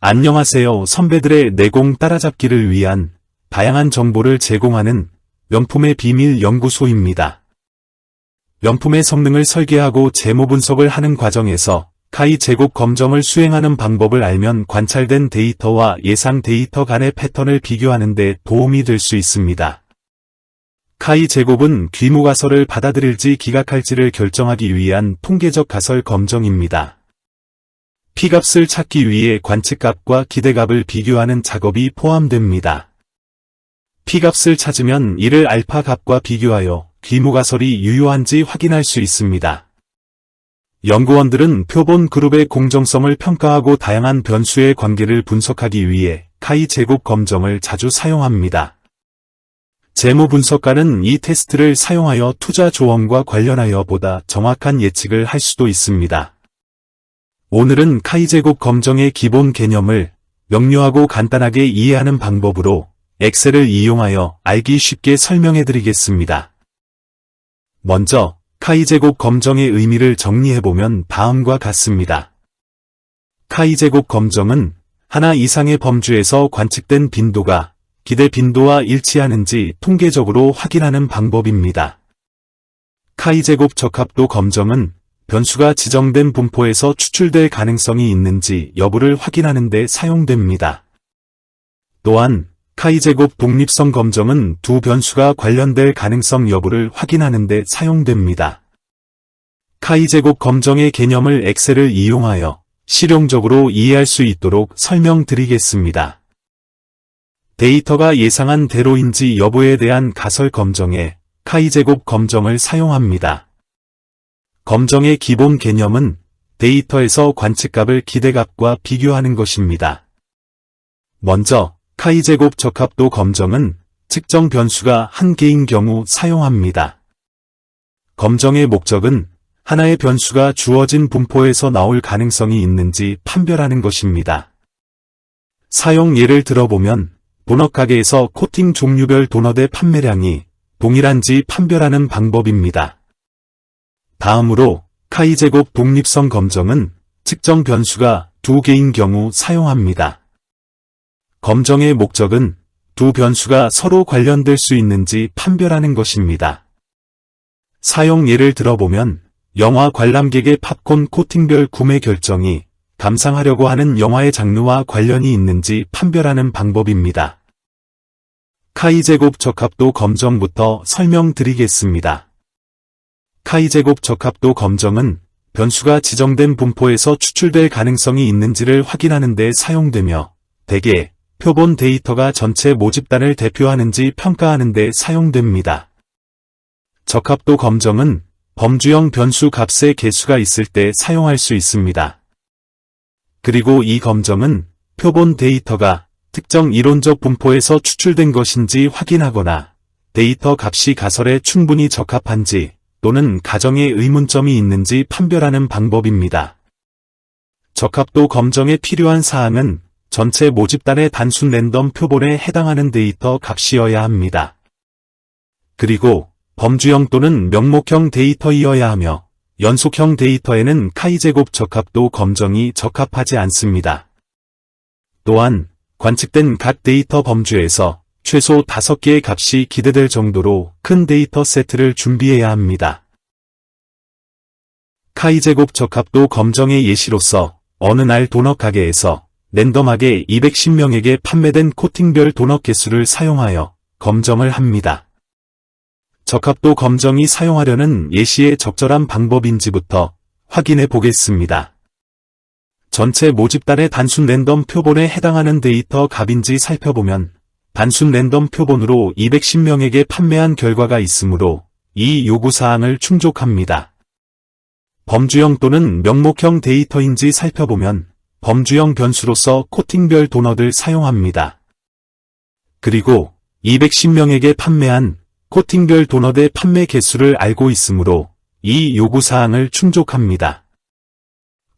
안녕하세요. 선배들의 내공 따라잡기를 위한 다양한 정보를 제공하는 명품의 비밀 연구소입니다. 명품의 성능을 설계하고 재무 분석을 하는 과정에서 카이 제곱 검정을 수행하는 방법을 알면 관찰된 데이터와 예상 데이터 간의 패턴을 비교하는 데 도움이 될 수 있습니다. 카이 제곱은 귀무가설을 받아들일지 기각할지를 결정하기 위한 통계적 가설 검정입니다. P값을 찾기 위해 관측값과 기대값을 비교하는 작업이 포함됩니다. P값을 찾으면 이를 알파 값과 비교하여 귀무가설이 유효한지 확인할 수 있습니다. 연구원들은 표본 그룹의 공정성을 평가하고 다양한 변수의 관계를 분석하기 위해 카이 제곱 검정을 자주 사용합니다. 재무 분석가는 이 테스트를 사용하여 투자 조언과 관련하여 보다 정확한 예측을 할 수도 있습니다. 오늘은 카이 제곱 검정의 기본 개념을 명료하고 간단하게 이해하는 방법으로 엑셀을 이용하여 알기 쉽게 설명해 드리겠습니다. 먼저 카이 제곱 검정의 의미를 정리해보면 다음과 같습니다. 카이 제곱 검정은 하나 이상의 범주에서 관측된 빈도가 기대 빈도와 일치하는지 통계적으로 확인하는 방법입니다. 카이 제곱 적합도 검정은 변수가 지정된 분포에서 추출될 가능성이 있는지 여부를 확인하는 데 사용됩니다. 또한 카이 제곱 독립성 검정은 두 변수가 관련될 가능성 여부를 확인하는 데 사용됩니다. 카이 제곱 검정의 개념을 엑셀을 이용하여 실용적으로 이해할 수 있도록 설명드리겠습니다. 데이터가 예상한 대로인지 여부에 대한 가설 검정에 카이 제곱 검정을 사용합니다. 검정의 기본 개념은 데이터에서 관측값을 기대값과 비교하는 것입니다. 먼저 카이 제곱 적합도 검정은 측정 변수가 한 개인 경우 사용합니다. 검정의 목적은 하나의 변수가 주어진 분포에서 나올 가능성이 있는지 판별하는 것입니다. 사용 예를 들어보면 도넛 가게에서 코팅 종류별 도넛의 판매량이 동일한지 판별하는 방법입니다. 다음으로 카이 제곱 독립성 검정은 측정 변수가 두 개인 경우 사용합니다. 검정의 목적은 두 변수가 서로 관련될 수 있는지 판별하는 것입니다. 사용 예를 들어보면 영화 관람객의 팝콘 코팅별 구매 결정이 감상하려고 하는 영화의 장르와 관련이 있는지 판별하는 방법입니다. 카이 제곱 적합도 검정부터 설명드리겠습니다. 카이 제곱 적합도 검정은 변수가 지정된 분포에서 추출될 가능성이 있는지를 확인하는 데 사용되며 대개 표본 데이터가 전체 모집단을 대표하는지 평가하는 데 사용됩니다. 적합도 검정은 범주형 변수 값의 개수가 있을 때 사용할 수 있습니다. 그리고 이 검정은 표본 데이터가 특정 이론적 분포에서 추출된 것인지 확인하거나 데이터 값이 가설에 충분히 적합한지 또는 가정에 의문점이 있는지 판별하는 방법입니다. 적합도 검정에 필요한 사항은 전체 모집단의 단순 랜덤 표본에 해당하는 데이터 값이어야 합니다. 그리고 범주형 또는 명목형 데이터이어야 하며 연속형 데이터에는 카이 제곱 적합도 검정이 적합하지 않습니다. 또한 관측된 각 데이터 범주에서 최소 5개의 값이 기대될 정도로 큰 데이터 세트를 준비해야 합니다. 카이 제곱 적합도 검정의 예시로서 어느 날 도넛 가게에서 랜덤하게 210명에게 판매된 코팅별 도넛 개수를 사용하여 검정을 합니다. 적합도 검정이 사용하려는 예시의 적절한 방법인지부터 확인해 보겠습니다. 전체 모집단의 단순 랜덤 표본에 해당하는 데이터 값인지 살펴보면 단순 랜덤 표본으로 210명에게 판매한 결과가 있으므로 이 요구사항을 충족합니다. 범주형 또는 명목형 데이터인지 살펴보면 범주형 변수로서 코팅별 도넛을 사용합니다. 그리고 210명에게 판매한 코팅별 도넛의 판매 개수를 알고 있으므로 이 요구사항을 충족합니다.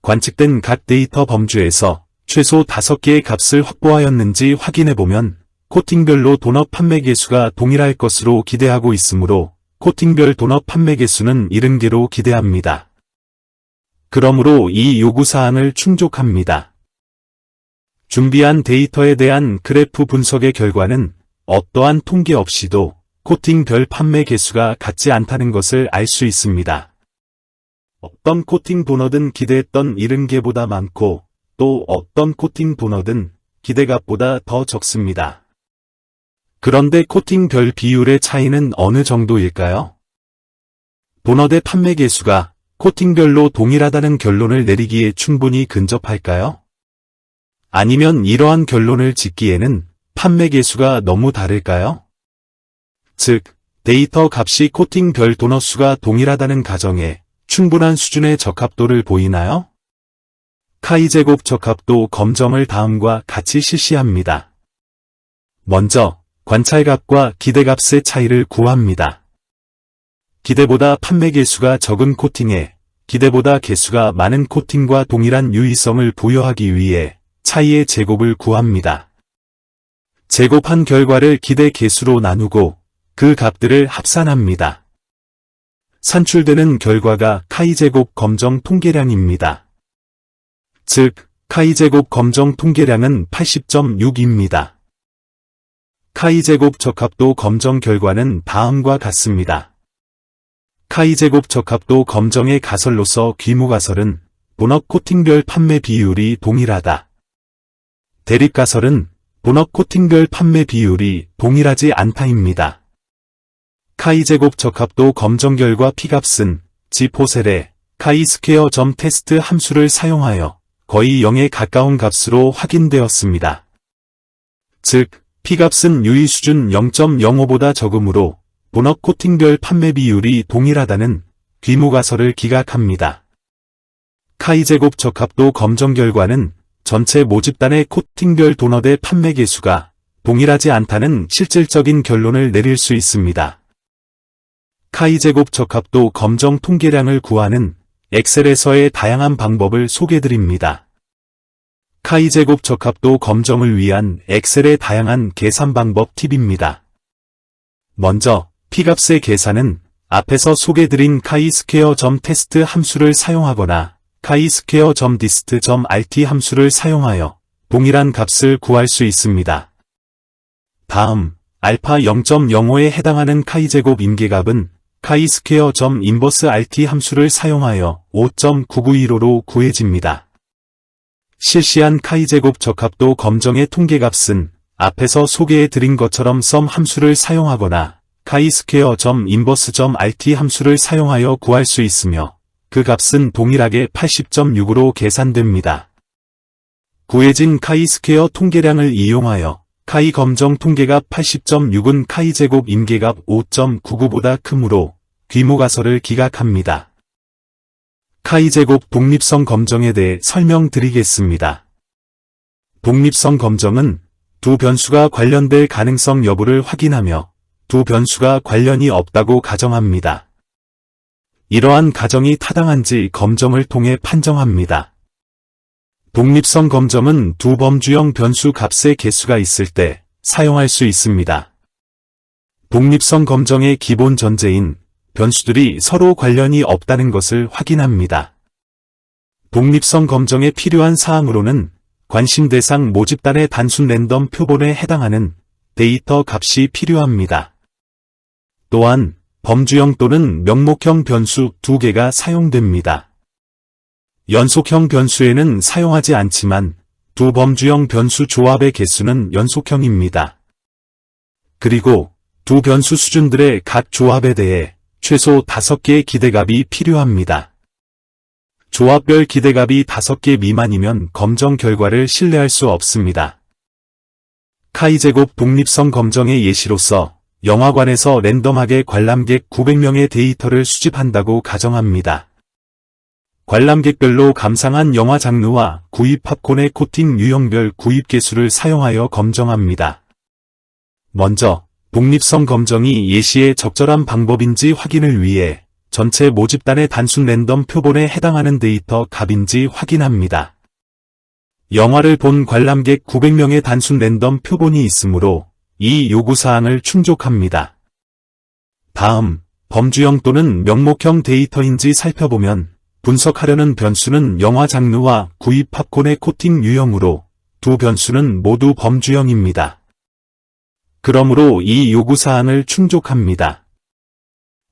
관측된 각 데이터 범주에서 최소 5개의 값을 확보하였는지 확인해보면 코팅별로 도넛 판매 개수가 동일할 것으로 기대하고 있으므로 코팅별 도넛 판매 개수는 70개로 기대합니다. 그러므로 이 요구사항을 충족합니다. 준비한 데이터에 대한 그래프 분석의 결과는 어떠한 통계 없이도 코팅별 판매 개수가 같지 않다는 것을 알 수 있습니다. 어떤 코팅 도넛은 기대했던 70개보다 많고 또 어떤 코팅 도넛은 기대값보다 더 적습니다. 그런데 코팅별 비율의 차이는 어느 정도일까요? 도넛의 판매 개수가 코팅별로 동일하다는 결론을 내리기에 충분히 근접할까요? 아니면 이러한 결론을 짓기에는 판매 개수가 너무 다를까요? 즉, 데이터 값이 코팅별 도넛 수가 동일하다는 가정에 충분한 수준의 적합도를 보이나요? 카이-제곱 적합도 검정을 다음과 같이 실시합니다. 먼저, 관찰값과 기대값의 차이를 구합니다. 기대보다 판매 개수가 적은 코팅에 기대보다 개수가 많은 코팅과 동일한 유의성을 부여하기 위해 차이의 제곱을 구합니다. 제곱한 결과를 기대 개수로 나누고 그 값들을 합산합니다. 산출되는 결과가 카이-제곱 검정 통계량입니다. 즉, 카이-제곱 검정 통계량은 80.6입니다. 카이-제곱 적합도 검정 결과는 다음과 같습니다. 카이-제곱 적합도 검정의 가설로서 귀무가설은 도넛 코팅별 판매 비율이 동일하다. 대립가설은 도넛 코팅별 판매 비율이 동일하지 않다입니다. 카이-제곱 적합도 검정 결과 P값은 지포셀의 카이-스퀘어 점 테스트 함수를 사용하여 거의 0에 가까운 값으로 확인되었습니다. 즉, P값은 유의 수준 0.05보다 적으므로 도넛 코팅별 판매 비율이 동일하다는 귀무가설을 기각합니다. 카이-제곱 적합도 검정 결과는 전체 모집단의 코팅별 도넛의 판매 개수가 동일하지 않다는 실질적인 결론을 내릴 수 있습니다. 카이-제곱 적합도 검정 통계량을 구하는 엑셀에서의 다양한 방법을 소개드립니다. 카이-제곱 적합도 검정을 위한 엑셀의 다양한 계산 방법 팁입니다. 먼저, P값의 계산은 앞에서 소개드린 카이-스퀘어 점 테스트 함수를 사용하거나 카이-스퀘어 점 디스트 점 rt 함수를 사용하여 동일한 값을 구할 수 있습니다. 다음, 알파 0.05에 해당하는 카이-제곱 임계값은 카이-스퀘어 점 인버스 rt 함수를 사용하여 5.9915로 구해집니다. 실시한 카이-제곱 적합도 검정의 통계값은 앞에서 소개해드린 것처럼 썸 함수를 사용하거나 카이-스퀘어 점 인버스 점 rt 함수를 사용하여 구할 수 있으며 그 값은 동일하게 80.6으로 계산됩니다. 구해진 카이-스퀘어 통계량을 이용하여 카이 검정 통계값 80.6은 카이-제곱 임계값 5.99보다 크므로 귀무가설을 기각합니다. 카이-제곱 독립성 검정에 대해 설명드리겠습니다. 독립성 검정은 두 변수가 관련될 가능성 여부를 확인하며 두 변수가 관련이 없다고 가정합니다. 이러한 가정이 타당한지 검정을 통해 판정합니다. 독립성 검정은 두 범주형 변수 값의 개수가 있을 때 사용할 수 있습니다. 독립성 검정의 기본 전제인 변수들이 서로 관련이 없다는 것을 확인합니다. 독립성 검정에 필요한 사항으로는 관심 대상 모집단의 단순 랜덤 표본에 해당하는 데이터 값이 필요합니다. 또한 범주형 또는 명목형 변수 2개가 사용됩니다. 연속형 변수에는 사용하지 않지만 두 범주형 변수 조합의 개수는 연속형입니다. 그리고 두 변수 수준들의 각 조합에 대해 최소 5개의 기대값이 필요합니다. 조합별 기대값이 5개 미만이면 검정 결과를 신뢰할 수 없습니다. 카이-제곱 독립성 검정의 예시로서 영화관에서 랜덤하게 관람객 900명의 데이터를 수집한다고 가정합니다. 관람객별로 감상한 영화 장르와 구입 팝콘의 코팅 유형별 구입 개수를 사용하여 검정합니다. 먼저, 독립성 검정이 예시에 적절한 방법인지 확인을 위해 전체 모집단의 단순 랜덤 표본에 해당하는 데이터 값인지 확인합니다. 영화를 본 관람객 900명의 단순 랜덤 표본이 있으므로 이 요구사항을 충족합니다. 다음, 범주형 또는 명목형 데이터인지 살펴보면 분석하려는 변수는 영화 장르와 구입 팝콘의 코팅 유형으로 두 변수는 모두 범주형입니다. 그러므로 이 요구사항을 충족합니다.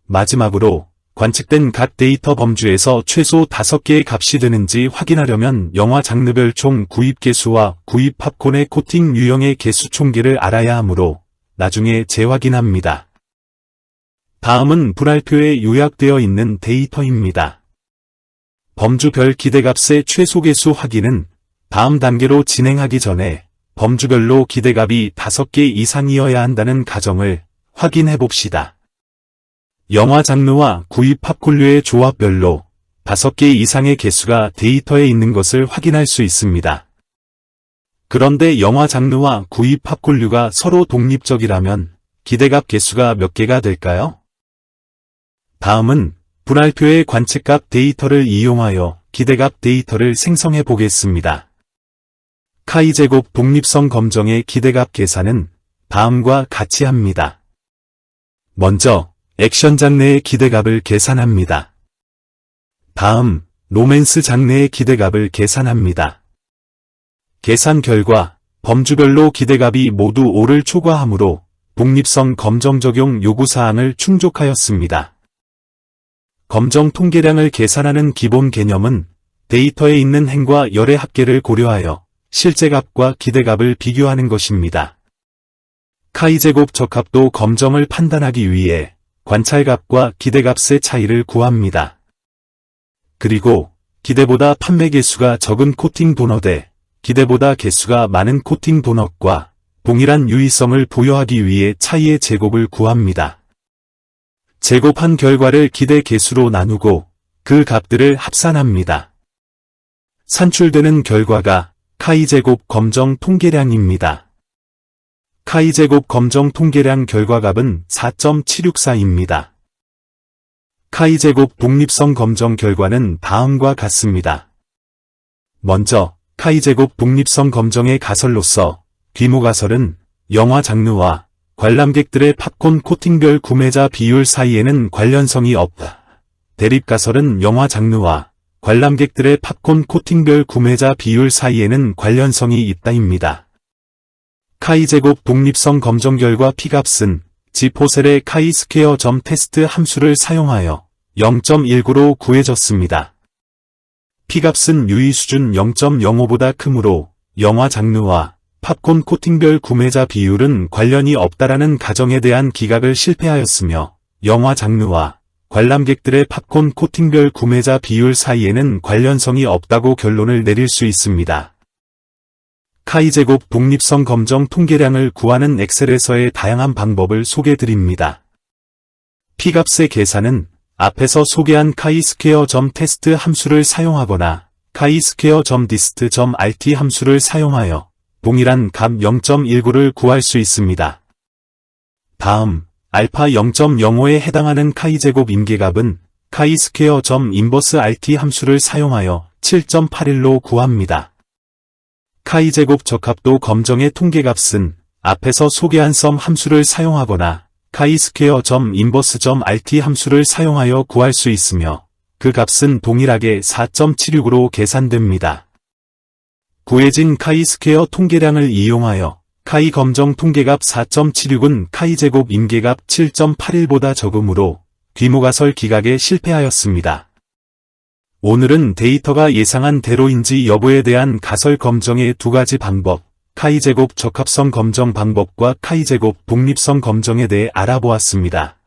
마지막으로 관측된 각 데이터 범주에서 최소 5개의 값이 되는지 확인하려면 영화 장르별 총 구입 개수와 구입 팝콘의 코팅 유형의 개수 총계를 알아야 하므로 나중에 재확인합니다. 다음은 분할표에 요약되어 있는 데이터입니다. 범주별 기대값의 최소 개수 확인은 다음 단계로 진행하기 전에 범주별로 기대값이 5개 이상이어야 한다는 가정을 확인해 봅시다. 영화 장르와 구입 팝콘류의 조합별로 5개 이상의 개수가 데이터에 있는 것을 확인할 수 있습니다. 그런데 영화 장르와 구입 팝콘류가 서로 독립적이라면 기대값 개수가 몇 개가 될까요? 다음은 분할표의 관측값 데이터를 이용하여 기대값 데이터를 생성해 보겠습니다. 카이제곱 독립성 검정의 기대값 계산은 다음과 같이 합니다. 먼저 액션 장르의 기대값을 계산합니다. 다음 로맨스 장르의 기대값을 계산합니다. 계산 결과 범주별로 기대값이 모두 5를 초과하므로 독립성 검정 적용 요구사항을 충족하였습니다. 검정 통계량을 계산하는 기본 개념은 데이터에 있는 행과 열의 합계를 고려하여 실제 값과 기대값을 비교하는 것입니다. 카이제곱 적합도 검정을 판단하기 위해 관찰값과 기대값의 차이를 구합니다. 그리고 기대보다 판매 개수가 적은 코팅 도넛에 기대보다 개수가 많은 코팅 도넛과 동일한 유의성을 부여하기 위해 차이의 제곱을 구합니다. 제곱한 결과를 기대 개수로 나누고 그 값들을 합산합니다. 산출되는 결과가 카이제곱 검정 통계량입니다. 카이제곱 검정 통계량 결과값은 4.764입니다. 카이제곱 독립성 검정 결과는 다음과 같습니다. 먼저 카이제곱 독립성 검정의 가설로서 귀모가설은 영화 장르와 관람객들의 팝콘 코팅별 구매자 비율 사이에는 관련성이 없다. 대립가설은 영화 장르와 관람객들의 팝콘 코팅별 구매자 비율 사이에는 관련성이 있다입니다. 카이제곱 독립성 검정 결과 P값은 지포셀의 카이스퀘어 점 테스트 함수를 사용하여 0.19로 구해졌습니다. P값은 유의 수준 0.05보다 크므로 영화 장르와 팝콘 코팅별 구매자 비율은 관련이 없다라는 가정에 대한 기각을 실패하였으며 영화 장르와 관람객들의 팝콘 코팅별 구매자 비율 사이에는 관련성이 없다고 결론을 내릴 수 있습니다. 카이제곱 독립성 검정 통계량을 구하는 엑셀에서의 다양한 방법을 소개드립니다. P값의 계산은 앞에서 소개한 카이스퀘어 점 테스트 함수를 사용하거나 카이스퀘어 점 디스트 점 rt 함수를 사용하여 동일한 값 0.19를 구할 수 있습니다. 다음 알파 0.05에 해당하는 카이제곱 임계값은 카이스퀘어 점 인버스 rt 함수를 사용하여 7.81로 구합니다. 카이제곱 적합도 검정의 통계값은 앞에서 소개한 썸 함수를 사용하거나 카이스퀘어 점 인버스 점 rt 함수를 사용하여 구할 수 있으며 그 값은 동일하게 4.76으로 계산됩니다. 구해진 카이스퀘어 통계량을 이용하여 카이 검정 통계값 4.76은 카이제곱 임계값 7.81보다 적으므로 귀모가설 기각에 실패하였습니다. 오늘은 데이터가 예상한 대로인지 여부에 대한 가설 검정의 두 가지 방법, 카이제곱 적합성 검정 방법과 카이제곱 독립성 검정에 대해 알아보았습니다.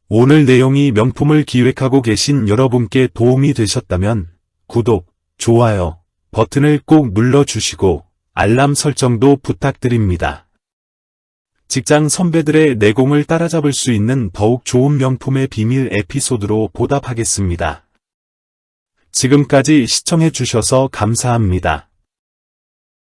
오늘 내용이 명품을 기획하고 계신 여러분께 도움이 되셨다면 구독, 좋아요 버튼을 꼭 눌러주시고 알람 설정도 부탁드립니다. 직장 선배들의 내공을 따라잡을 수 있는 더욱 좋은 명품의 비밀 에피소드로 보답하겠습니다. 지금까지 시청해주셔서 감사합니다.